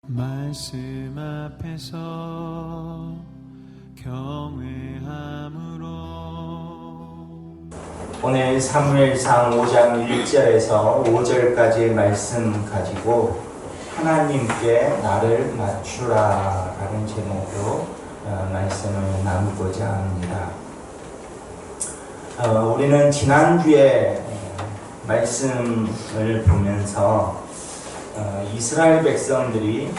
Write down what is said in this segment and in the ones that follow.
말씀 앞에서 경외함으로. 오늘 사무엘상 5장 1절에서 5절까지의 말씀 가지고 하나님께 나를 맞추라 라는 제목으로 말씀을 나누고자 합니다. 우리는 지난주에 말씀을 보면서 이스라엘 백성들이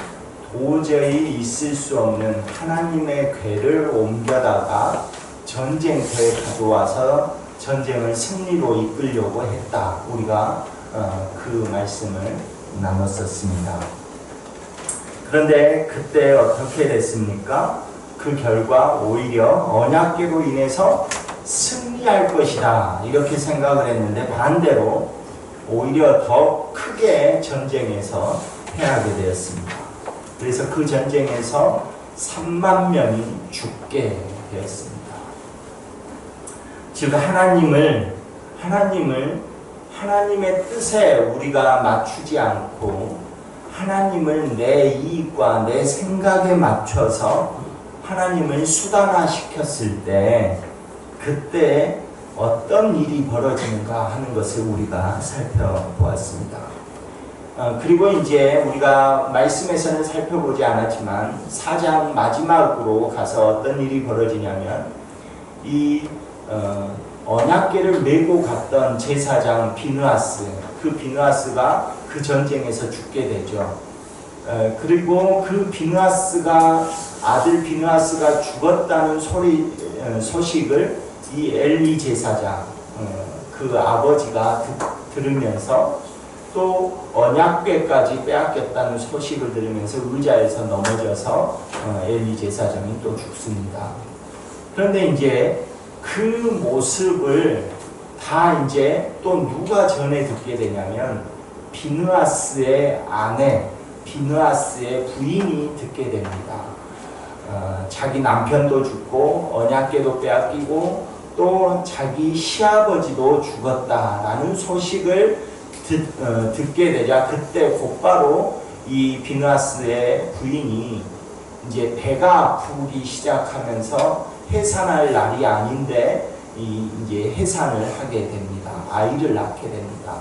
도저히 있을 수 없는 하나님의 궤를 옮겨다가 전쟁터에 가져와서 전쟁을 승리로 이끌려고 했다. 우리가 그 말씀을 나눴었습니다. 그런데 그때 어떻게 됐습니까? 그 결과 오히려 언약궤로 인해서 승리할 것이다 이렇게 생각을 했는데 반대로 오히려 더 크게 전쟁에서 패하게 되었습니다. 그래서 그 전쟁에서 3만 명이 죽게 되었습니다. 즉 하나님의 뜻에 우리가 맞추지 않고 하나님을 내 이익과 내 생각에 맞춰서 하나님을 수단화시켰을 때 그때 어떤 일이 벌어지는가 하는 것을 우리가 살펴보았습니다. 그리고 이제 우리가 말씀에서는 살펴보지 않았지만 4장 마지막으로 가서 어떤 일이 벌어지냐면 이 언약궤를 메고 갔던 제사장 비느하스, 그 비느하스가 그 전쟁에서 죽게 되죠. 그리고 그 아들 비느하스가 죽었다는 소식을 이 엘리 제사장, 그 아버지가 들으면서 또 언약궤까지 빼앗겼다는 소식을 들으면서 의자에서 넘어져서 엘리 제사장이 또 죽습니다. 그런데 이제 그 모습을 다 이제 또 누가 전해 듣게 되냐면 비느하스의 아내, 비느하스의 부인이 듣게 됩니다. 자기 남편도 죽고 언약궤도 빼앗기고 또 자기 시아버지도 죽었다라는 소식을 듣게 되자 그때 곧바로 이 비느하스의 부인이 이제 배가 아프기 시작하면서 해산할 날이 아닌데 이제 해산을 하게 됩니다. 아이를 낳게 됩니다.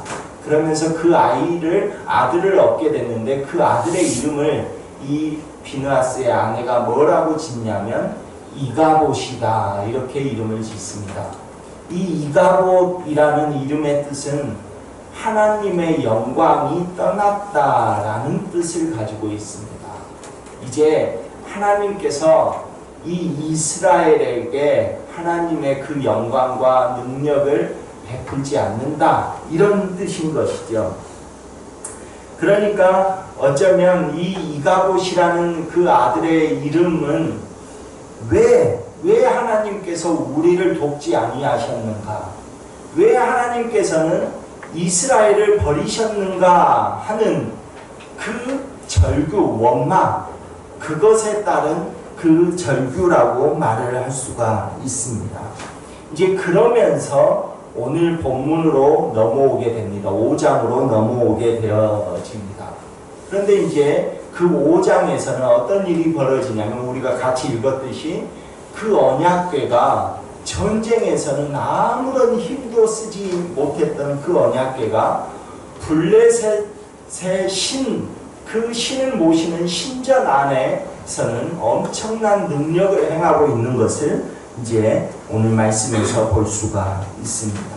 그러면서 그 아들을 얻게 됐는데 그 아들의 이름을 이 비느하스의 아내가 뭐라고 짓냐면 이가봇이다 이렇게 이름을 짓습니다. 이 이가봇이라는 이름의 뜻은 하나님의 영광이 떠났다라는 뜻을 가지고 있습니다. 이제 하나님께서 이 이스라엘에게 하나님의 그 영광과 능력을 베풀지 않는다 이런 뜻인 것이죠. 그러니까 어쩌면 이 이가봇이라는 그 아들의 이름은 왜 하나님께서 우리를 돕지 아니하셨는가? 왜 하나님께서는 이스라엘을 버리셨는가 하는 그 절규, 원망, 그것에 따른 그 절규라고 말을 할 수가 있습니다. 이제 그러면서 오늘 본문으로 넘어오게 됩니다. 5장으로 넘어오게 되어집니다. 그런데 이제 그 5장에서는 어떤 일이 벌어지냐면 우리가 같이 읽었듯이 그 언약궤가 전쟁에서는 아무런 힘도 쓰지 못했던 그 언약궤가 블레셋의 신, 그 신을 모시는 신전 안에서는 엄청난 능력을 행하고 있는 것을 이제 오늘 말씀에서 볼 수가 있습니다.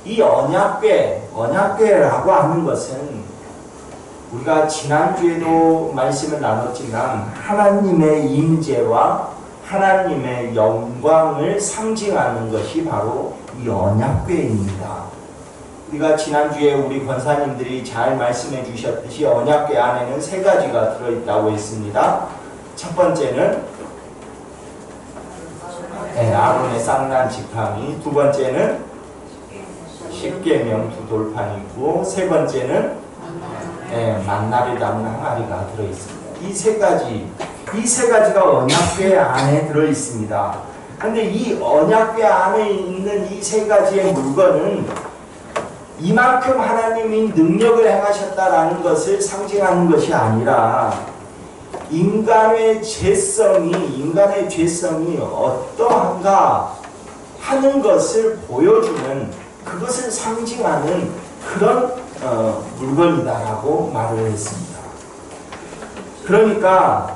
이 언약궤라고 하는 것은 우리가 지난주에도 말씀을 나눴지만 하나님의 임재와 하나님의 영광을 상징하는 것이 바로 이 언약궤입니다. 우리가 지난주에 우리 권사님들이 잘 말씀해 주셨듯이 언약궤 안에는 3가지가 들어있다고 했습니다. 첫 번째는 아론의 쌍난 지팡이, 두 번째는 십계명 2돌판이고 세 번째는 만나를 담는 항아리가 들어있습니다. 이 세 가지가 언약궤 안에 들어있습니다. 그런데 이 언약궤 안에 있는 이 3가지의 물건은 이만큼 하나님이 능력을 행하셨다라는 것을 상징하는 것이 아니라 인간의 죄성이 어떠한가 하는 것을 보여주는, 그것을 상징하는 그런 물건이다라고 말을 했습니다. 그러니까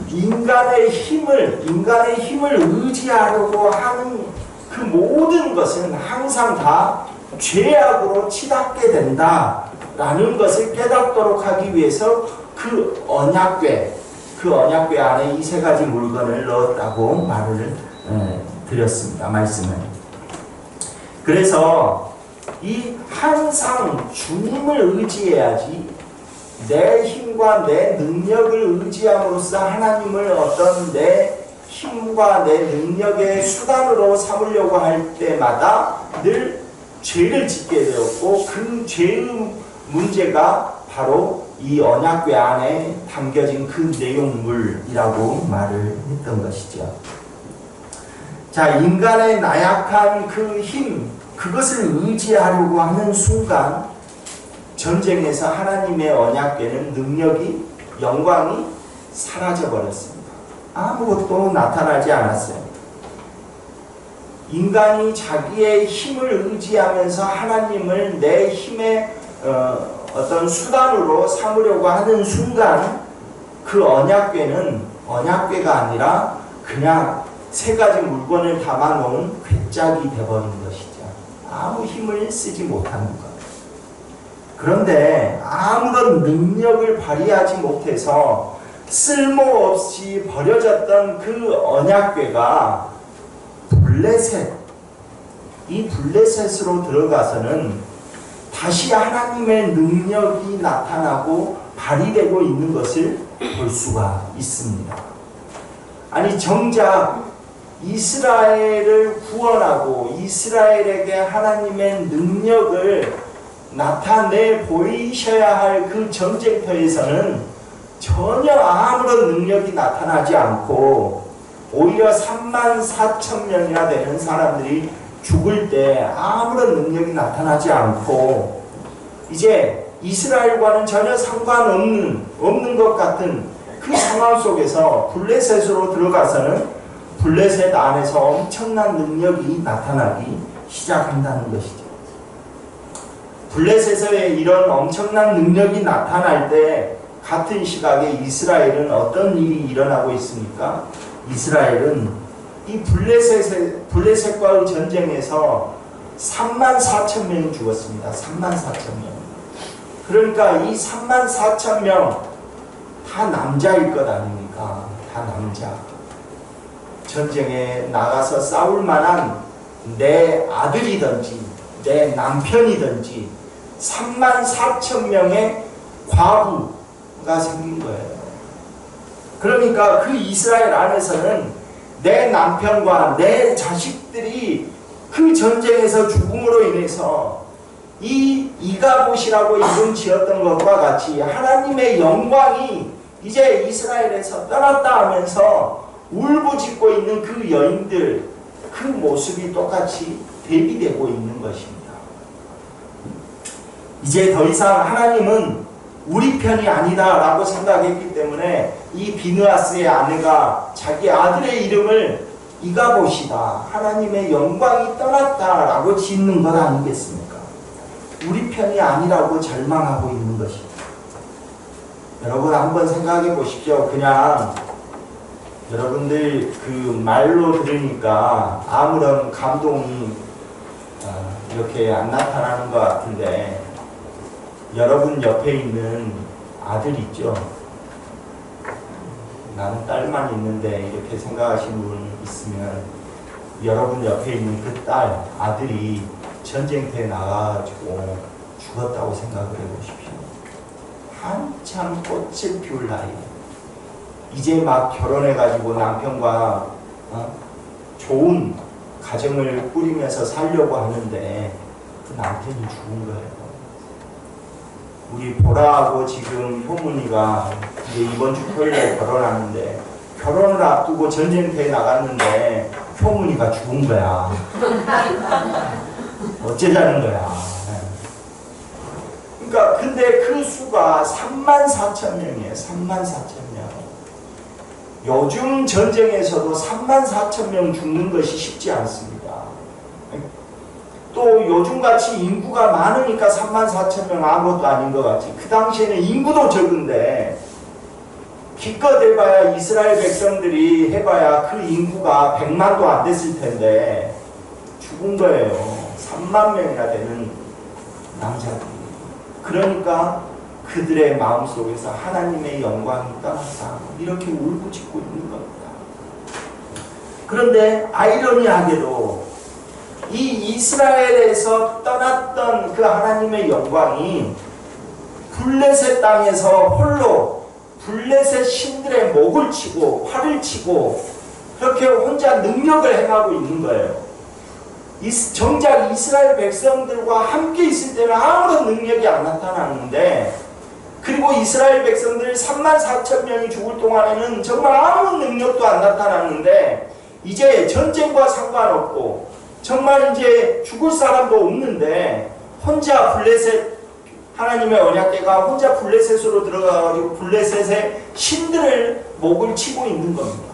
인간의 힘을 의지하려고 하는 그 모든 것은 항상 다 죄악으로 치닫게 된다라는 것을 깨닫도록 하기 위해서 그 언약궤 안에 이 세 가지 물건을 넣었다고 말을 드렸습니다. 말씀을. 그래서 이 항상 주님을 의지해야지, 내 힘과 내 능력을 의지함으로써 하나님을 어떤 내 힘과 내 능력의 수단으로 삼으려고 할 때마다 늘 죄를 짓게 되었고, 그 죄의 문제가 바로 이 언약궤 안에 담겨진 그 내용물이라고 말을 했던 것이죠. 자, 인간의 나약한 그 힘, 그것을 의지하려고 하는 순간 전쟁에서 하나님의 언약궤는 능력이, 영광이 사라져버렸습니다. 아무것도 나타나지 않았어요. 인간이 자기의 힘을 의지하면서 하나님을 내 힘의 어떤 수단으로 삼으려고 하는 순간 그 언약궤가 아니라 그냥 세 가지 물건을 담아놓은 괴짝이 되어버린 것이죠. 아무 힘을 쓰지 못하는 것. 그런데 아무런 능력을 발휘하지 못해서 쓸모없이 버려졌던 그 언약궤가 이 블레셋으로 들어가서는 다시 하나님의 능력이 나타나고 발휘되고 있는 것을 볼 수가 있습니다. 아니, 정작 이스라엘을 구원하고 이스라엘에게 하나님의 능력을 나타내 보이셔야 할 그 전쟁터에서는 전혀 아무런 능력이 나타나지 않고, 오히려 34,000명이나 되는 사람들이 죽을 때 아무런 능력이 나타나지 않고, 이제 이스라엘과는 전혀 상관없는 것 같은 그 상황 속에서 블레셋으로 들어가서는 블레셋 안에서 엄청난 능력이 나타나기 시작한다는 것이죠. 블레셋에 이런 엄청난 능력이 나타날 때 같은 시각에 이스라엘은 어떤 일이 일어나고 있습니까? 이스라엘은 이 블레셋과의 전쟁에서 34,000명이 죽었습니다. 34,000명. 그러니까 이 34,000명 다 남자일 것 아닙니까? 다 남자. 전쟁에 나가서 싸울 만한 내 아들이든지 내 남편이든지 34,000명의 과부가 생긴 거예요. 그러니까 그 이스라엘 안에서는 내 남편과 내 자식들이 그 전쟁에서 죽음으로 인해서 이 이가봇이라고 이름 지었던 것과 같이 하나님의 영광이 이제 이스라엘에서 떠났다 하면서 울부짖고 있는 그 여인들, 그 모습이 똑같이 대비되고 있는 것입니다. 이제 더 이상 하나님은 우리 편이 아니다 라고 생각했기 때문에 이 비느하스의 아내가 자기 아들의 이름을 이가봇이다, 하나님의 영광이 떠났다 라고 짓는 것 아니겠습니까? 우리 편이 아니라고 절망하고 있는 것입니다. 여러분 한번 생각해 보십시오. 그냥 여러분들 그 말로 들으니까 아무런 감동이 이렇게 안 나타나는 것 같은데, 여러분 옆에 있는 아들 있죠? 나는 딸만 있는데 이렇게 생각하시는 분 있으면 여러분 옆에 있는 그 딸, 아들이 전쟁터에 나가가지고 죽었다고 생각을 해보십시오. 한참 꽃을 피울 나이, 이제 막 결혼해가지고 남편과 좋은 가정을 꾸리면서 살려고 하는데 그 남편이 죽은 거예요. 우리 보라하고 지금 효문이가 이제 이번 주 토요일에 결혼하는데, 결혼을 앞두고 전쟁터에 나갔는데 효문이가 죽은 거야. 어쩌자는 거야. 근데 그 수가 34,000명이에요. 34,000명. 요즘 전쟁에서도 34,000명 죽는 것이 쉽지 않습니다. 또 요즘같이 인구가 많으니까 34,000명 아무것도 아닌 것 같지. 그 당시에는 인구도 적은데 기껏 해봐야 이스라엘 백성들이 해봐야 그 인구가 100만도 안 됐을 텐데 죽은 거예요. 3만 명이나 되는 남자들이. 그러니까 그들의 마음속에서 하나님의 영광이 떠났다. 이렇게 울부짖고 있는 겁니다. 그런데 아이러니하게도 이 이스라엘에서 떠났던 그 하나님의 영광이 블레셋 땅에서 홀로 블레셋 신들의 목을 치고 활을 치고 그렇게 혼자 능력을 행하고 있는 거예요. 정작 이스라엘 백성들과 함께 있을 때는 아무런 능력이 안 나타났는데, 그리고 이스라엘 백성들 34,000명이 죽을 동안에는 정말 아무 능력도 안 나타났는데, 이제 전쟁과 상관없고 정말 이제 죽을 사람도 없는데 혼자 블레셋 하나님의 언약궤가 혼자 블레셋으로 들어가가지고 블레셋의 신들을 목을 치고 있는 겁니다.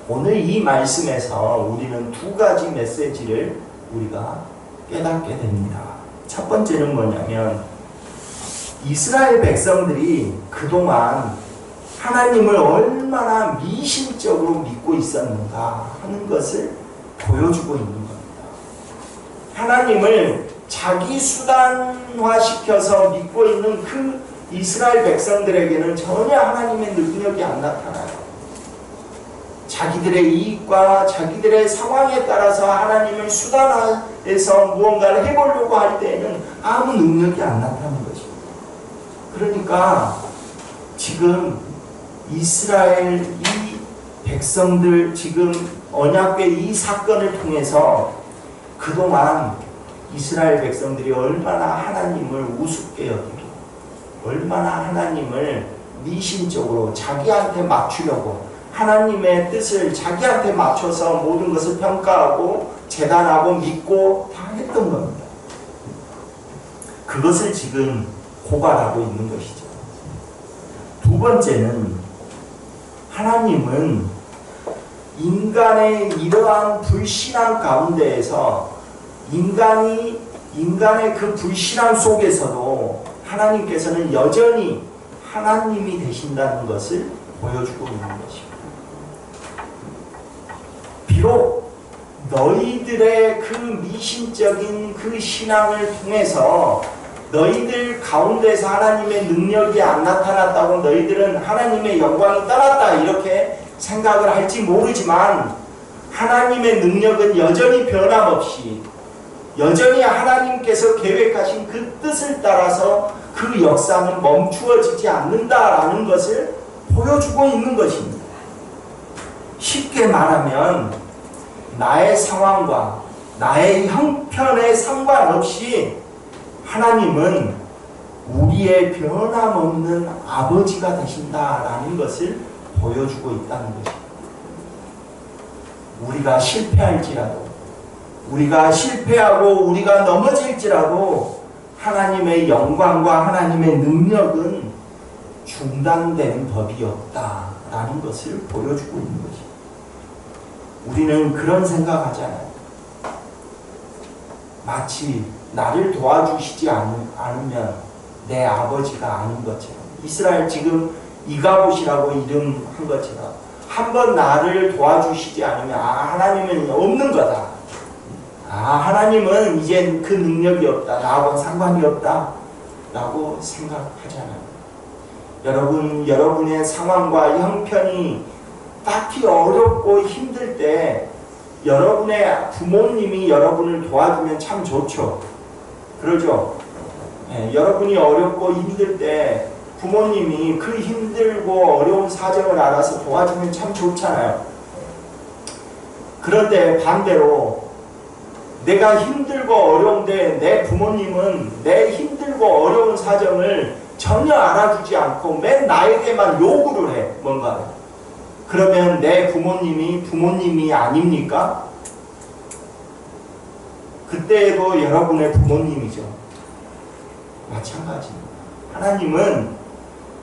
오늘 이 말씀에서 우리는 두 가지 메시지를 우리가 깨닫게 됩니다. 첫 번째는 뭐냐면 이스라엘 백성들이 그동안 하나님을 얼마나 미신적으로 믿고 있었는가 하는 것을 보여주고 있는 겁니다. 하나님을 자기 수단화시켜서 믿고 있는 그 이스라엘 백성들에게는 전혀 하나님의 능력이 안 나타나요. 자기들의 이익과 자기들의 상황에 따라서 하나님을 수단화해서 무언가를 해보려고 할 때에는 아무 능력이 안 나타나는 것입니다. 그러니까 지금 이스라엘 이 백성들 지금 언약궤 이 사건을 통해서 그동안 이스라엘 백성들이 얼마나 하나님을 우습게 여기고 얼마나 하나님을 미신적으로 자기한테 맞추려고 하나님의 뜻을 자기한테 맞춰서 모든 것을 평가하고 재단하고 믿고 다 했던 겁니다. 그것을 지금 고발하고 있는 것이죠. 두 번째는 하나님은 인간의 이러한 불신앙 가운데에서 인간의 그 불신앙 속에서도 하나님께서는 여전히 하나님이 되신다는 것을 보여주고 있는 것입니다. 비록 너희들의 그 미신적인 그 신앙을 통해서 너희들 가운데서 하나님의 능력이 안 나타났다고 너희들은 하나님의 영광이 떠났다 이렇게 생각을 할지 모르지만 하나님의 능력은 여전히 변함없이 여전히 하나님께서 계획하신 그 뜻을 따라서 그 역사는 멈추어지지 않는다라는 것을 보여주고 있는 것입니다. 쉽게 말하면 나의 상황과 나의 형편에 상관없이 하나님은 우리의 변함없는 아버지가 되신다라는 것을 보여주고 있다는 것입니다. 우리가 실패할지라도 우리가 실패하고 우리가 넘어질지라도 하나님의 영광과 하나님의 능력은 중단되는 법이 없다라는 것을 보여주고 있는 것입니다. 우리는 그런 생각하잖아요. 마치 나를 도와주시지 않으면 내 아버지가 아닌 것처럼 이스라엘 지금 이가봇이라고 이름한 것처럼 한번 나를 도와주시지 않으면 하나님은 없는 거다. 하나님은 이제 그 능력이 없다. 나하고는 상관이 없다. 라고 생각하잖아요. 여러분의 상황과 형편이 딱히 어렵고 힘들 때 여러분의 부모님이 여러분을 도와주면 참 좋죠. 그러죠? 여러분이 어렵고 힘들 때 부모님이 그 힘들고 어려운 사정을 알아서 도와주면 참 좋잖아요. 그런데 반대로 내가 힘들고 어려운데 내 부모님은 내 힘들고 어려운 사정을 전혀 알아주지 않고 맨 나에게만 요구를 해, 뭔가를. 그러면 내 부모님이 아닙니까? 그때도 여러분의 부모님이죠. 마찬가지입니다. 하나님은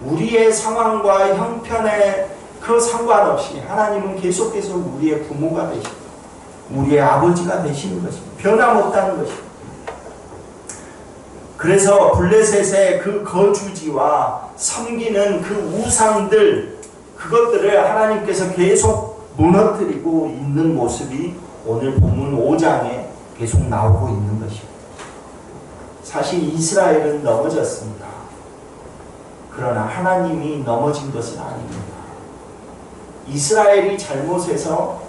우리의 상황과 형편에 그 상관없이 하나님은 계속해서 우리의 부모가 되시고 우리의 아버지가 되시는 것입니다. 변함없다는 것입니다. 그래서 블레셋의 그 거주지와 섬기는 그 우상들, 그것들을 하나님께서 계속 무너뜨리고 있는 모습이 오늘 본문 5장에 계속 나오고 있는 것입니다. 사실 이스라엘은 넘어졌습니다. 그러나 하나님이 넘어진 것은 아닙니다. 이스라엘이 잘못해서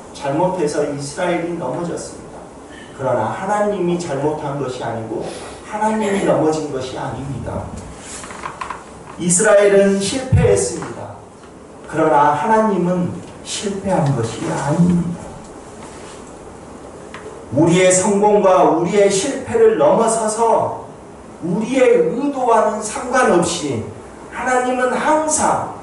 이스라엘이 넘어졌습니다. 그러나 하나님이 잘못한 것이 아니고 하나님이 넘어진 것이 아닙니다. 이스라엘은 실패했습니다. 그러나 하나님은 실패한 것이 아닙니다. 우리의 성공과 우리의 실패를 넘어서서 우리의 의도와는 상관없이 하나님은 항상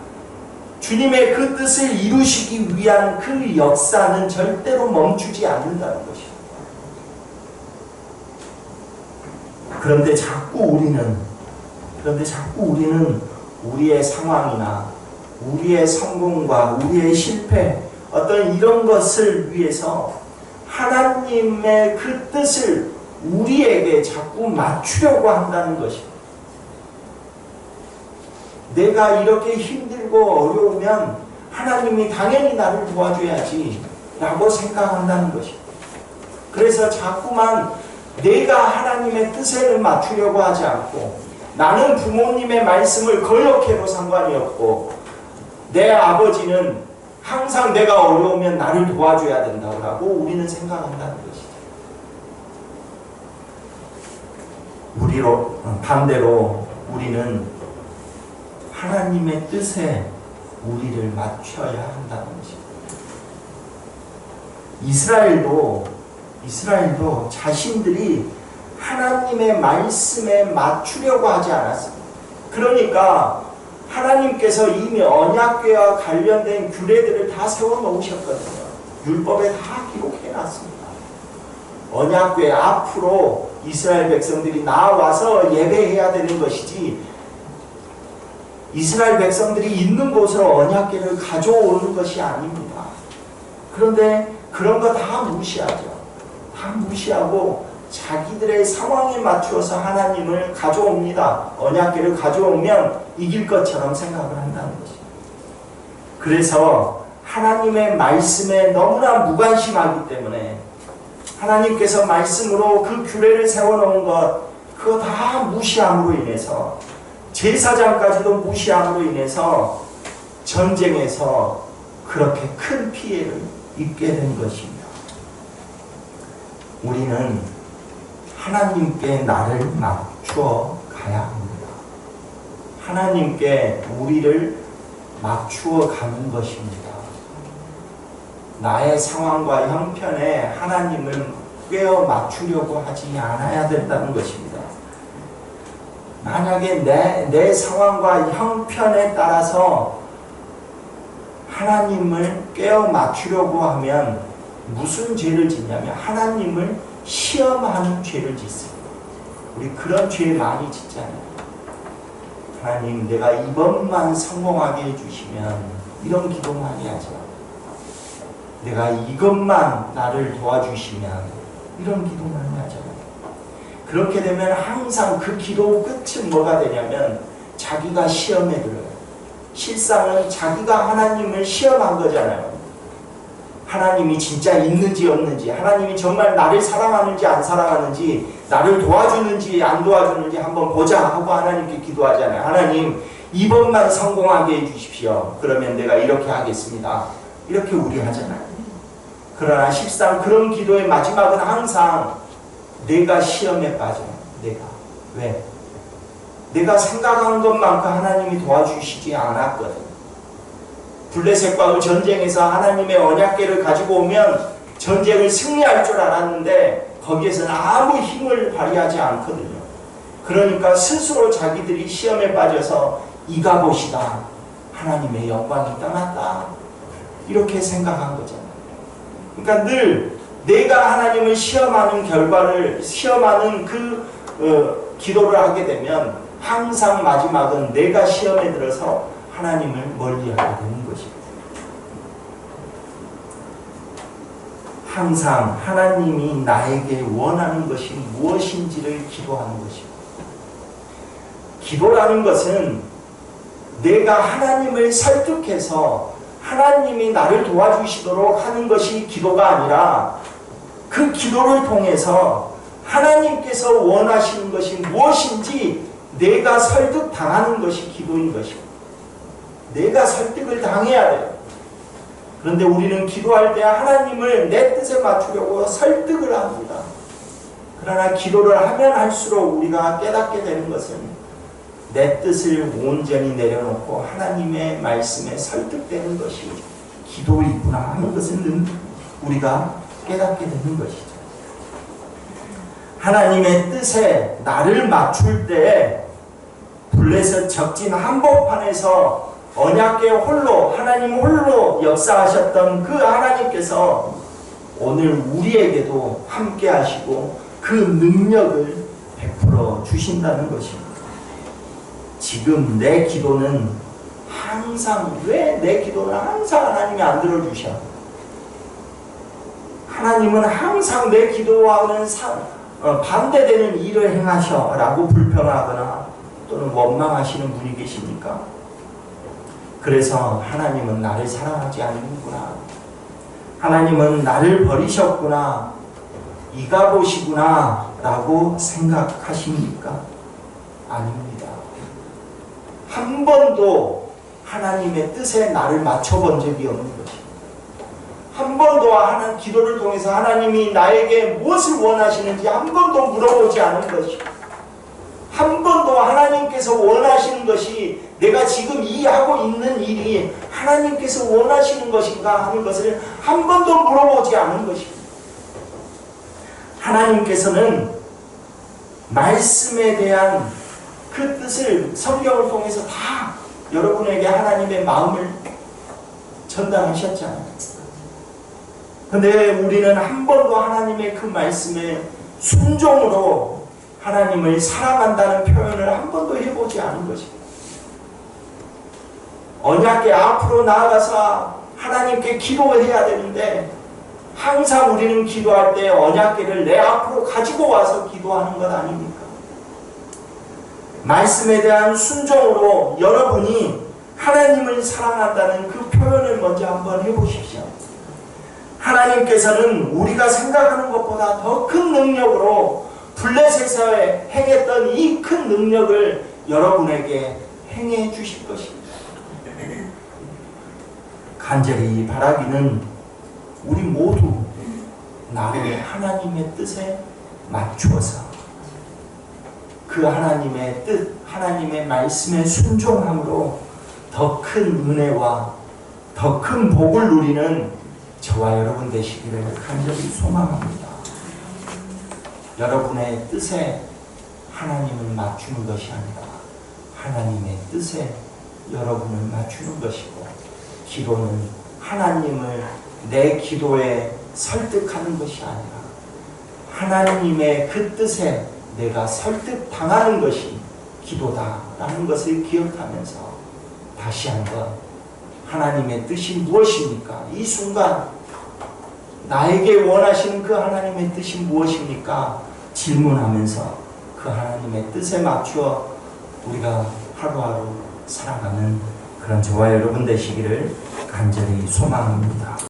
주님의 그 뜻을 이루시기 위한 그 역사는 절대로 멈추지 않는다는 것입니다. 그런데 자꾸 우리는 우리의 상황이나 우리의 성공과 우리의 실패, 어떤 이런 것을 위해서 하나님의 그 뜻을 우리에게 자꾸 맞추려고 한다는 것입니다. 내가 이렇게 힘들고 어려우면 하나님이 당연히 나를 도와줘야지 라고 생각한다는 것입니다. 그래서 자꾸만 내가 하나님의 뜻에는 맞추려고 하지 않고 나는 부모님의 말씀을 거역해도 상관이 없고 내 아버지는 항상 내가 어려우면 나를 도와줘야 된다고 우리는 생각한다는 것이죠. 반대로 우리는 하나님의 뜻에 우리를 맞춰야 한다는 것입니다. 이스라엘도 자신들이 하나님의 말씀에 맞추려고 하지 않았습니다. 그러니까 하나님께서 이미 언약궤와 관련된 규례들을 다 세워놓으셨거든요. 율법에 다 기록해놨습니다. 언약궤 앞으로 이스라엘 백성들이 나와서 예배해야 되는 것이지 이스라엘 백성들이 있는 곳으로 언약궤를 가져오는 것이 아닙니다. 그런데 그런 거 다 무시하죠. 다 무시하고 자기들의 상황에 맞추어서 하나님을 가져옵니다. 언약궤를 가져오면 이길 것처럼 생각을 한다는 것입니다. 그래서 하나님의 말씀에 너무나 무관심하기 때문에 하나님께서 말씀으로 그 규례를 세워놓은 것 그거 다 무시함으로 인해서 제사장까지도 무시함으로 인해서 전쟁에서 그렇게 큰 피해를 입게 된 것입니다. 우리는 하나님께 나를 맞추어 가야 합니다. 하나님께 우리를 맞추어 가는 것입니다. 나의 상황과 형편에 하나님을 꿰어 맞추려고 하지 않아야 된다는 것입니다. 만약에 내 상황과 형편에 따라서 하나님을 꿰어 맞추려고 하면 무슨 죄를 짓냐면 하나님을 시험하는 죄를 짓습니다. 우리 그런 죄 많이 짓잖아요. 하나님 내가 이번만 성공하게 해주시면 이런 기도 많이 하죠. 내가 이것만 나를 도와주시면 이런 기도 많이 하잖아요. 그렇게 되면 항상 그 기도 끝은 뭐가 되냐면 자기가 시험에 들어요. 실상은 자기가 하나님을 시험한 거잖아요. 하나님이 진짜 있는지 없는지, 하나님이 정말 나를 사랑하는지 안 사랑하는지, 나를 도와주는지 안 도와주는지 한번 보자 하고 하나님께 기도하잖아요. 하나님 이번만 성공하게 해주십시오. 그러면 내가 이렇게 하겠습니다. 이렇게 우리 하잖아요. 그러나 실상 그런 기도의 마지막은 항상 내가 시험에 빠져. 왜? 내가 생각한 것만큼 하나님이 도와주시지 않았거든. 블레셋과의 전쟁에서 하나님의 언약궤를 가지고 오면 전쟁을 승리할 줄 알았는데 거기에서는 아무 힘을 발휘하지 않거든요. 그러니까 스스로 자기들이 시험에 빠져서 이가봇이다. 하나님의 영광이 떠났다. 이렇게 생각한 거잖아요. 그러니까 늘 내가 하나님을 시험하는 기도를 하게 되면 항상 마지막은 내가 시험에 들어서 하나님을 멀리하게 되는 것입니다. 항상 하나님이 나에게 원하는 것이 무엇인지를 기도하는 것입니다. 기도라는 것은 내가 하나님을 설득해서 하나님이 나를 도와주시도록 하는 것이 기도가 아니라 그 기도를 통해서 하나님께서 원하시는 것이 무엇인지 내가 설득당하는 것이 기도인 것입니다. 내가 설득을 당해야 돼요. 그런데 우리는 기도할 때 하나님을 내 뜻에 맞추려고 설득을 합니다. 그러나 기도를 하면 할수록 우리가 깨닫게 되는 것은 내 뜻을 온전히 내려놓고 하나님의 말씀에 설득되는 것이 기도이구나 하는 것은 우리가 깨닫게 되는 것이죠. 하나님의 뜻에 나를 맞출 때 블레셋 적진 한복판에서 언약궤 홀로 하나님 홀로 역사하셨던 그 하나님께서 오늘 우리에게도 함께 하시고 그 능력을 베풀어 주신다는 것입니다. 지금 내 기도는 항상 왜 내 기도는 항상 하나님이 안 들어주셔? 하나님은 항상 내 기도와는 반대되는 일을 행하셔 라고 불평하거나 또는 원망하시는 분이 계십니까? 그래서 하나님은 나를 사랑하지 않는구나, 하나님은 나를 버리셨구나, 이가 보시구나 라고 생각하십니까? 아닙니다. 한 번도 하나님의 뜻에 나를 맞춰본 적이 없는 것입니다. 한 번도 하나님 기도를 통해서 하나님이 나에게 무엇을 원하시는지 한 번도 물어보지 않은 것입니다. 한 번도 하나님께서 원하시는 것이 내가 지금 이 하고 있는 일이 하나님께서 원하시는 것인가 하는 것을 한 번도 물어보지 않은 것입니다. 하나님께서는 말씀에 대한 그 뜻을 성경을 통해서 다 여러분에게 하나님의 마음을 전달하셨잖아요. 그런데 우리는 한 번도 하나님의 그 말씀에 순종으로 하나님을 사랑한다는 표현을 한 번도 해보지 않은 것입니다. 언약궤 앞으로 나아가서 하나님께 기도해야 되는데 항상 우리는 기도할 때 언약궤를 내 앞으로 가지고 와서 기도하는 것 아닙니까? 말씀에 대한 순종으로 여러분이 하나님을 사랑한다는 그 표현을 먼저 한번 해보십시오. 하나님께서는 우리가 생각하는 것보다 더 큰 능력으로 블레셋에서 행했던 이 큰 능력을 여러분에게 행해 주실 것입니다. 간절히 바라기는 우리 모두 나를 하나님의 뜻에 맞추어서 그 하나님의 뜻, 하나님의 말씀에 순종함으로 더 큰 은혜와 더 큰 복을 누리는 저와 여러분 되시기를 간절히 소망합니다. 여러분의 뜻에 하나님을 맞추는 것이 아니라 하나님의 뜻에 여러분을 맞추는 것이고, 기도는 하나님을 내 기도에 설득하는 것이 아니라 하나님의 그 뜻에 내가 설득당하는 것이 기도다라는 것을 기억하면서 다시 한번 하나님의 뜻이 무엇입니까? 이 순간 나에게 원하시는 그 하나님의 뜻이 무엇입니까? 질문하면서 그 하나님의 뜻에 맞추어 우리가 하루하루 살아가는 그런 저와 여러분 되시기를 간절히 소망합니다.